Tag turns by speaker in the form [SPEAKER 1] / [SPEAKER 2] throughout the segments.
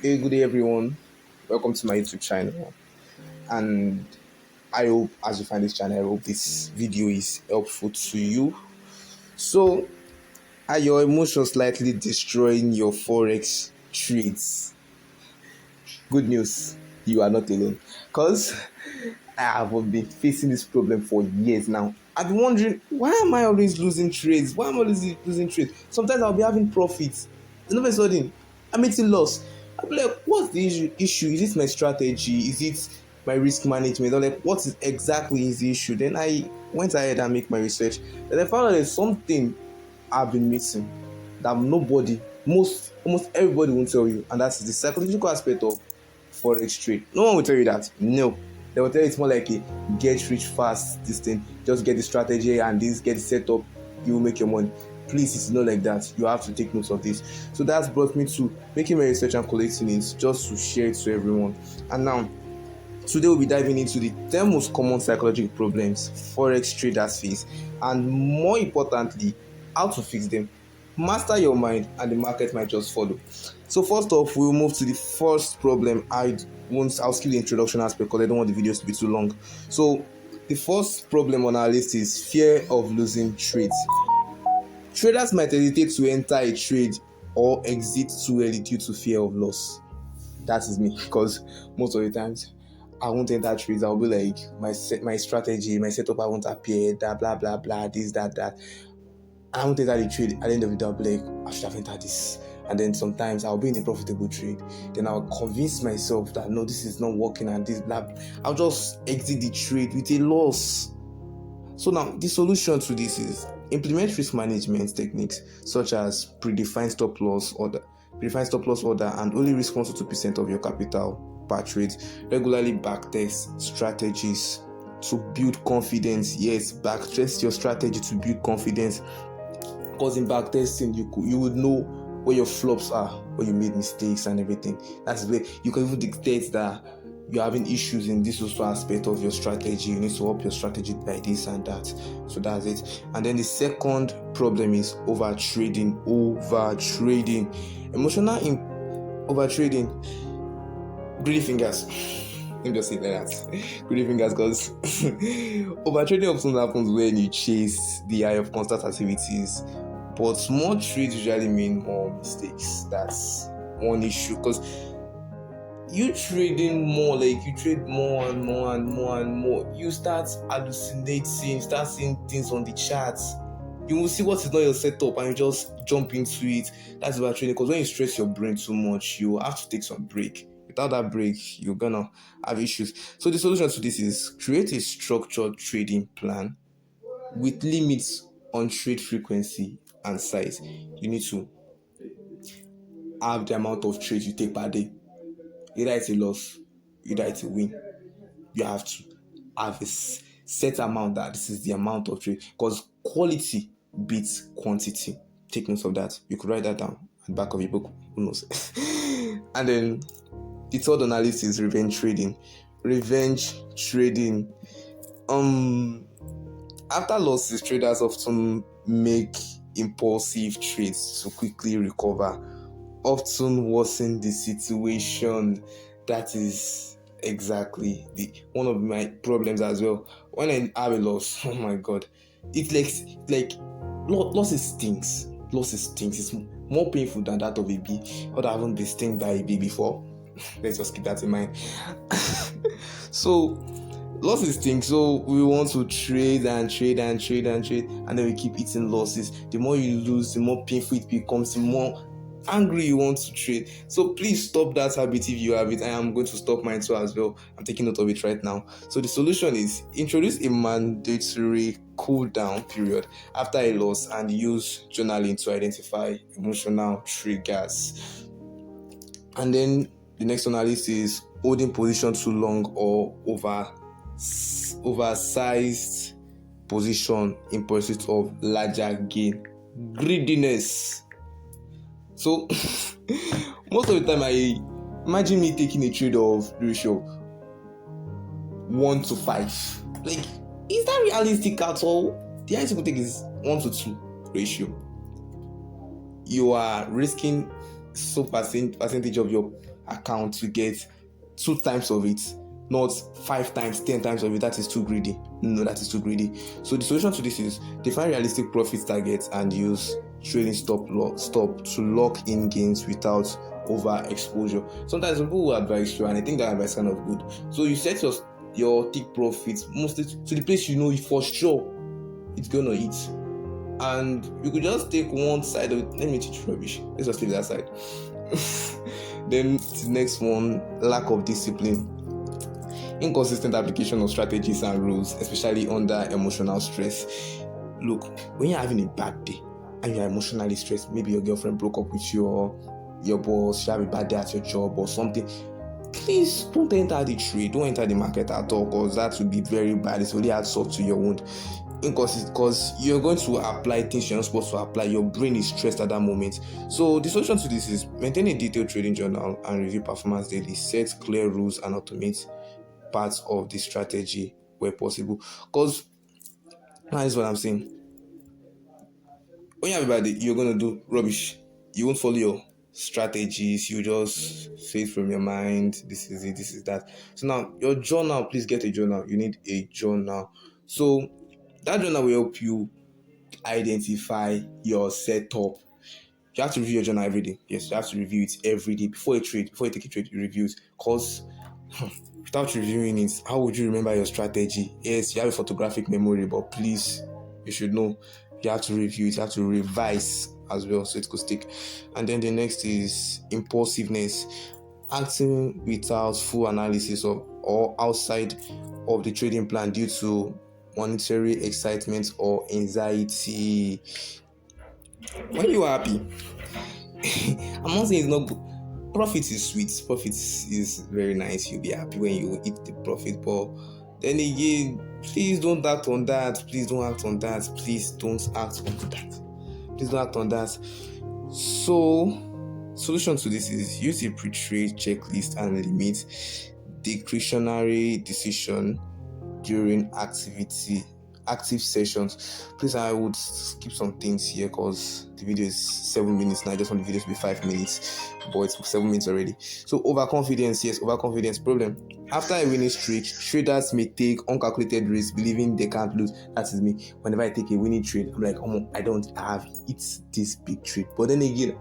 [SPEAKER 1] Hey, good day, everyone. Welcome to my YouTube channel. And I hope, as you find this channel, I hope this video is helpful to you. So, are your emotions slightly destroying your forex trades? Good news, you are not alone. Because I have been facing this problem for years now. I've been wondering, why am I always losing trades? Why am I always losing trades? Sometimes I'll be having profits. And all of a sudden, I'm making loss. I'll be like, what's the issue? Is it my strategy? Is it my risk management? Or like, what is exactly is the issue? Then I went ahead and make my research. And I found out there's something I've been missing that nobody, almost everybody won't tell you. And that's the psychological aspect of forex trade. No one will tell you that. No, they will tell you it's more like a get rich fast this thing. Just get the strategy and this, get it set up, you will make your money. Please, it's not like that. You have to take notes of this. So that's brought me to making my research and collecting it just to share it to everyone. And now today we'll be diving into the 10 most common psychological problems forex traders face, and more importantly, how to fix them. Master your mind and the market might just follow. So first off, we'll move to the first problem. I'll skip the introduction aspect because I don't want the videos to be too long. So the first problem on our list is fear of losing trades. Traders might hesitate to enter a trade or exit too early due to fear of loss. That is me, because most of the times I won't enter trades. I'll be like, my strategy, my setup, I won't appear, that blah blah blah, this, that. I won't enter the trade. At the end of the day, I'll be like, I should have entered this. And then sometimes I'll be in a profitable trade. Then I'll convince myself that no, this is not working and this blah. I'll just exit the trade with a loss. So now the solution to this is implement risk management techniques such as predefined stop loss order, and only risk 1 to 2% of your capital per trade. Regularly backtest strategies to build confidence. Yes, backtest your strategy to build confidence. Because in backtesting, you would know where your flops are, where you made mistakes and everything. That's where you can even dictate that you're having issues in this also aspect of your strategy. You need to up your strategy by this and that. So that's it. And then the second problem is overtrading. Emotional overtrading. Greedy fingers. Let me just say that. Greedy fingers, because overtrading often happens when you chase the high of constant activities. But small trades usually mean more mistakes. That's one issue, because you trading more, like you trade more and more and more and more, you start hallucinating, start seeing things on the charts. You will see what is not your setup and you just jump into it. That's about trading, because when you stress your brain too much, you have to take some break. Without that break, you're gonna have issues. So the solution to this is create a structured trading plan with limits on trade frequency and size. You need to have the amount of trades you take per day. Either it's a loss, either it's a win. You have to have a set amount, that this is the amount of trade, because quality beats quantity. Take note of that. You could write that down at the back of your book. Who knows? And then the third on our list is revenge trading. After losses, traders often make impulsive trades to quickly recover, often worsen the situation. That is exactly one of my problems as well. When I have a loss, oh my god, it's like losses stinks. It's more painful than that of a bee. Or I haven't been stung by a bee before. Let's just keep that in mind. So losses stink, so we want to trade, and then we keep eating losses. The more you lose, the more painful it becomes, the more angry you want to trade. So please stop that habit if you have it. I am going to stop mine too as well. I'm taking note of it right now. So the solution is introduce a mandatory cool down period after a loss and use journaling to identify emotional triggers. And then the next on our list is holding position too long or oversized position in pursuit of larger gain. Greediness. So most of the time, I imagine me taking a trade of ratio 1 to 5. Like, is that realistic at all? The highest you could take is 1 to 2 ratio. You are risking so percentage of your account to get 2 times of it, not 5 times, 10 times of it. That is too greedy. No, that is too greedy. So the solution to this is define realistic profit targets and use trading stop to lock in gains without overexposure. Sometimes people will advise you, and I think that advice is kind of good. So you set your take profits mostly to the place you know for sure it's gonna hit, and you could just take one side of it. Let me teach rubbish. Let's just leave that side. Then the next one, lack of discipline. Inconsistent application of strategies and rules, especially under emotional stress. Look, when you're having a bad day and you're emotionally stressed, maybe your girlfriend broke up with you, or your boss, you have a bad day at your job or something, please don't enter the trade, don't enter the market at all, because that would be very bad. It's really add salt to your wound. Inconsistent, because you're going to apply things you're not supposed to apply. Your brain is stressed at that moment. So the solution to this is maintain a detailed trading journal and review performance daily. Set clear rules and automate parts of the strategy where possible. Because that is what I'm saying. When you have a bad day, you're going to do rubbish. You won't follow your strategies. You just say it from your mind. This is it, this is that. So now, your journal, please get a journal. You need a journal. So that journal will help you identify your setup. You have to review your journal every day. Yes, you have to review it every day before you take a trade, you review it. Because without reviewing it, how would you remember your strategy? Yes, you have a photographic memory, but please, you should know you have to review it, you have to revise as well so it could stick. And then the next is impulsiveness, acting without full analysis of or outside of the trading plan due to monetary excitement or anxiety. When you are happy, I'm not saying it's not good. Profit is sweet. Profit is very nice. You'll be happy when you eat the profit. But then again, please don't act on that. Please don't act on that. Please don't act on that. Please don't act on that. So, solution to this is use a pre-trade checklist and limit discretionary decision during active sessions. Please, I would skip some things here because the video is 7 minutes now. I just want the video to be 5 minutes, but it's 7 minutes already. So overconfidence, yes, overconfidence problem. After a winning streak, traders may take uncalculated risks, believing they can't lose. That is me. Whenever I take a winning trade, I'm like, oh, I don't have it's this big trade. But then again,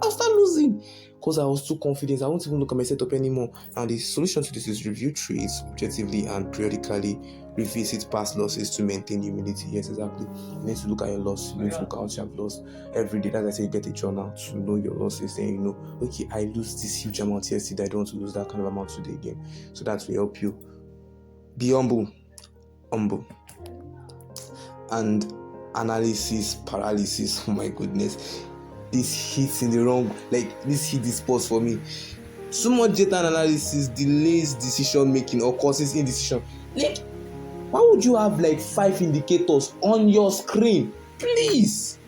[SPEAKER 1] I'll start losing because I was too confident. I won't even look at my setup anymore. And the solution to this is review trades objectively and periodically revisit past losses to maintain humility. Yes, exactly. You need to look at your loss. You need to look at what you have lost every day. As I say, get a journal to know your losses. Then you know, okay, I lose this huge amount yesterday. I don't want to lose that kind of amount today again. So that will help you be humble, and analysis paralysis. Oh my goodness, this hits in the wrong. Like this hit this spot for me. Too much data analysis delays decision making or causes indecision. Like, why would you have like 5 indicators on your screen? Please.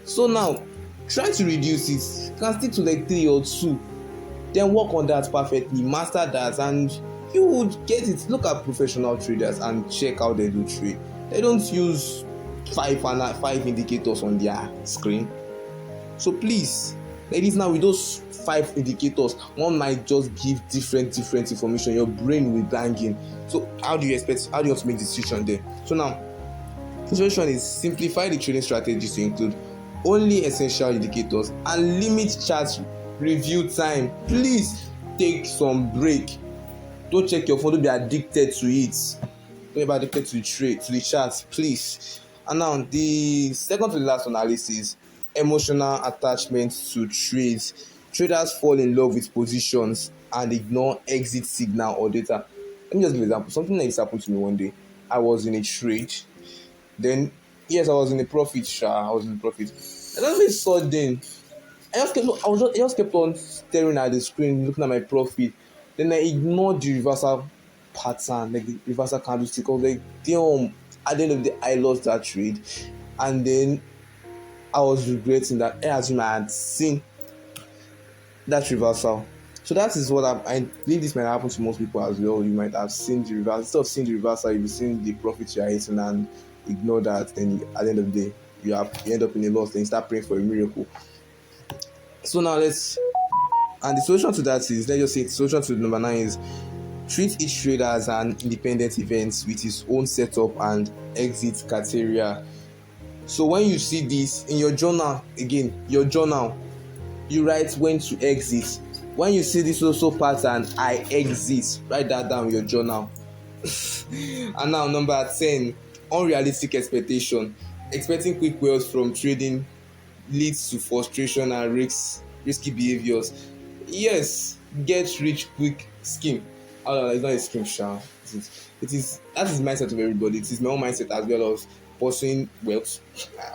[SPEAKER 1] So now, try to reduce it. You can stick to like 3 or 2. Then work on that perfectly. Master that, and you would get it. Look at professional traders and check how they do trade. They don't use 5 indicators on their screen. So please, ladies, now with those 5 indicators, one might just give different information. Your brain will banging. So how do you have to make decision there? So now, the solution is simplify the trading strategies to include only essential indicators and limit chart review time. Please take some break. Don't check your phone. Don't be addicted to it. Don't be addicted to the trade, to the charts, please. And now the second to the last analysis, emotional attachment to trades. Traders fall in love with positions and ignore exit signal or data. Let me just give an example. Something like this happened to me one day. I was in a trade. Then, yes, I was in a profit. And all of a sudden, I just kept on staring at the screen, looking at my profit. Then I ignored the reversal pattern, like the reversal candlestick. I was like, damn, at the end of the day, I lost that trade. And then I was regretting that I had seen that reversal. So that is what I believe this might happen to most people as well. You might have seen the reversal. Instead of seeing the reversal, you've seen the profit you are hitting and ignore that. Then at the end of the day, you end up in a loss. Then you start praying for a miracle. So now let's And the solution to that is, let's just say, the solution to number 9 is treat each trade as an independent event with its own setup and exit criteria. So when you see this in your journal, again, your journal, you write when to exit. When you see this also pattern, I exit, write that down in your journal. And now number 10, unrealistic expectation. Expecting quick wealth from trading leads to frustration and risky behaviors. Yes, get rich quick scheme. It's not a scheme, sha. It is that is the mindset of everybody. It is my own mindset as well of pursuing wealth,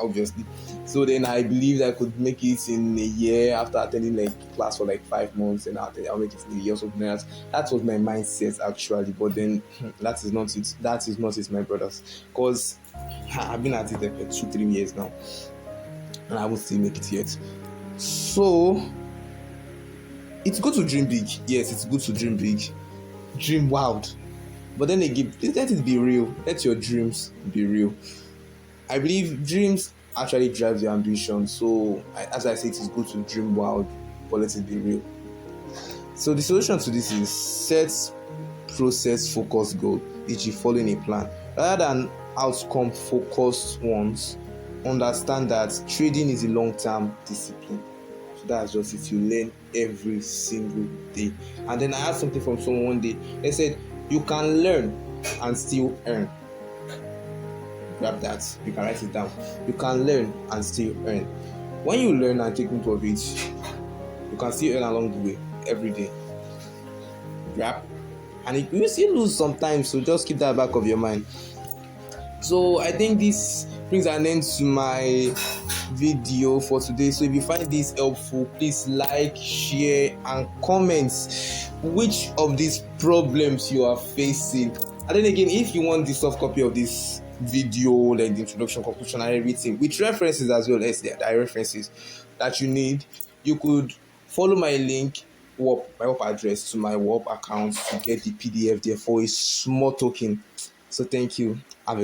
[SPEAKER 1] obviously. So then I believed I could make it in a year after attending like class for like 5 months, and I'll make it in a year or something else. That was my mindset actually, but then that is not it. That is not it, my brothers. Because I've been at it for 2-3 years now, and I won't still make it yet. So it's good to dream big. Yes, it's good to dream big. Dream wild. But then again, let it be real. Let your dreams be real. I believe dreams actually drive your ambition. So, as I say, it is good to dream wild, but let it be real. So, the solution to this is set process focused goal, e.g., following a plan. Rather than outcome focused ones, understand that trading is a long term discipline. So that's just it. You learn every single day. And then I had something from someone one day. They said, you can learn and still earn. Grab that. You can write it down. You can learn and still earn. When you learn and take note of it, you can still earn along the way every day. Grab. And you still lose sometimes, so just keep that back of your mind. So I think this brings an end to my video for today. So if you find this helpful, please like, share, and comment which of these problems you are facing. And then again, if you want the soft copy of this video, like the introduction, conclusion, and everything with references as well as the references that you need, you could follow my link, whop, my whop address to my whop account to get the PDF there for a small token. So thank you. Have a